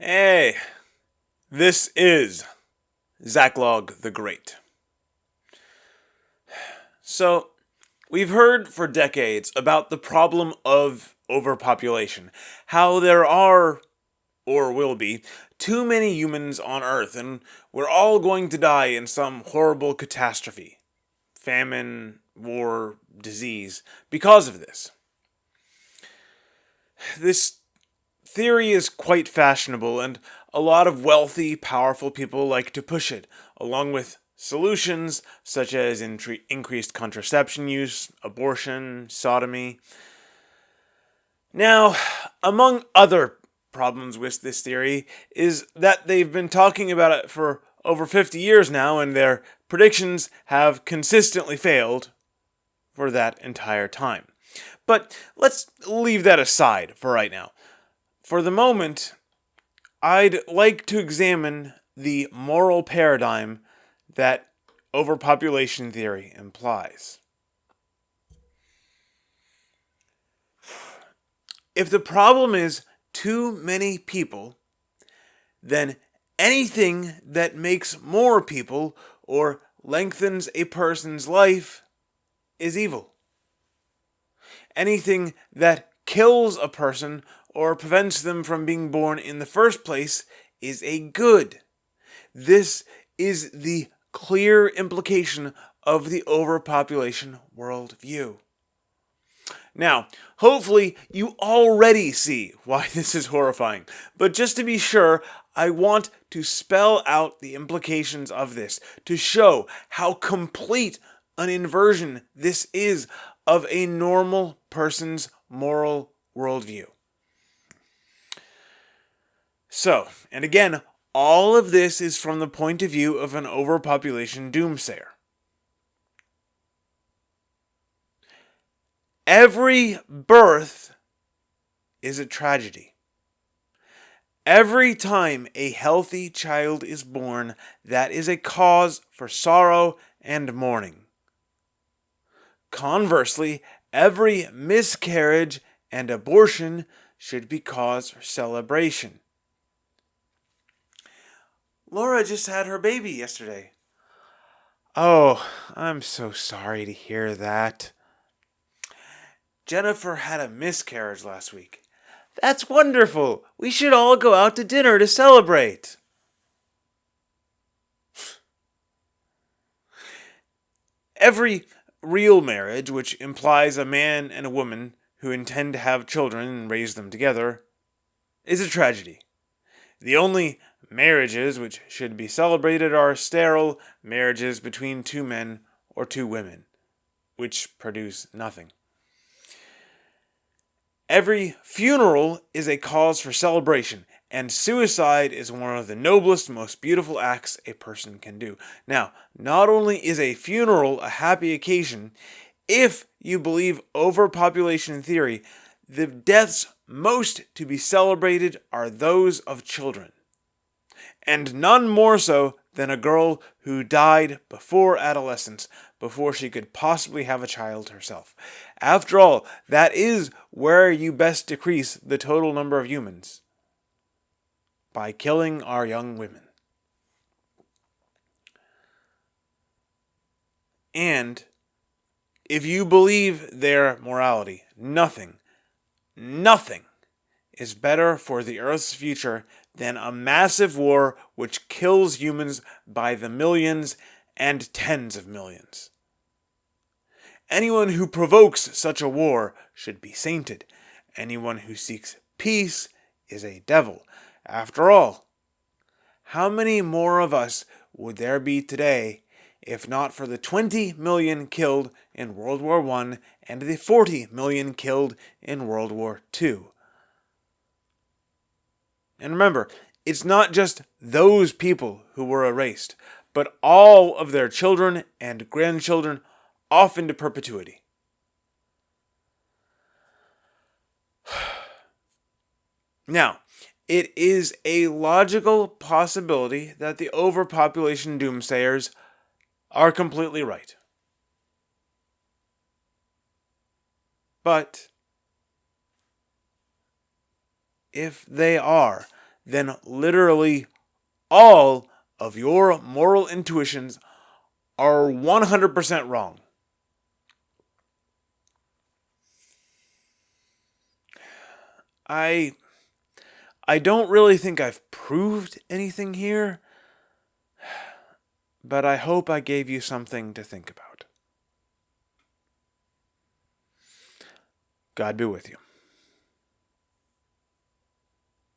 Hey, this is Zacklog the Great. So, we've heard for decades about the problem of overpopulation, how there are, or will be, too many humans on Earth, and we're all going to die in some horrible catastrophe, famine, war, disease, because of this. This theory is quite fashionable, and a lot of wealthy, powerful people like to push it, along with solutions such as increased contraception use, abortion, sodomy. Now, among other problems with this theory is that they've been talking about it for over 50 years now, and their predictions have consistently failed for that entire time. But let's leave that aside for right now. For the moment, I'd like to examine the moral paradigm that overpopulation theory implies. If the problem is too many people, then anything that makes more people or lengthens a person's life is evil. Anything that kills a person or prevents them from being born in the first place is a good. This is the clear implication of the overpopulation worldview. Now, hopefully you already see why this is horrifying, but just to be sure, I want to spell out the implications of this to show how complete an inversion this is of a normal person's moral worldview. So, and again, all of this is from the point of view of an overpopulation doomsayer. Every birth is a tragedy. Every time a healthy child is born, that is a cause for sorrow and mourning. Conversely, every miscarriage and abortion should be cause for celebration. Laura just had her baby yesterday. Oh, I'm so sorry to hear that. Jennifer had a miscarriage last week. That's wonderful. We should all go out to dinner to celebrate. Every real marriage, which implies a man and a woman who intend to have children and raise them together, is a tragedy. The only marriages which should be celebrated are sterile marriages between two men or two women, which produce nothing. Every funeral is a cause for celebration, and suicide is one of the noblest, most beautiful acts a person can do. Now, not only is a funeral a happy occasion, if you believe overpopulation theory, the deaths most to be celebrated are those of children. And none more so than a girl who died before adolescence, before she could possibly have a child herself. After all, that is where you best decrease the total number of humans. By killing our young women. And if you believe their morality, nothing is better for the Earth's future than a massive war which kills humans by the millions and tens of millions. Anyone who provokes such a war should be sainted. Anyone who seeks peace is a devil. After all, how many more of us would there be today if not for the 20 million killed in World War I and the 40 million killed in World War II? And remember, it's not just those people who were erased, but all of their children and grandchildren off into perpetuity. Now, it is a logical possibility that the overpopulation doomsayers are completely right. But if they are, then literally all of your moral intuitions are 100% wrong. I don't really think I've proved anything here, but I hope I gave you something to think about. God be with you.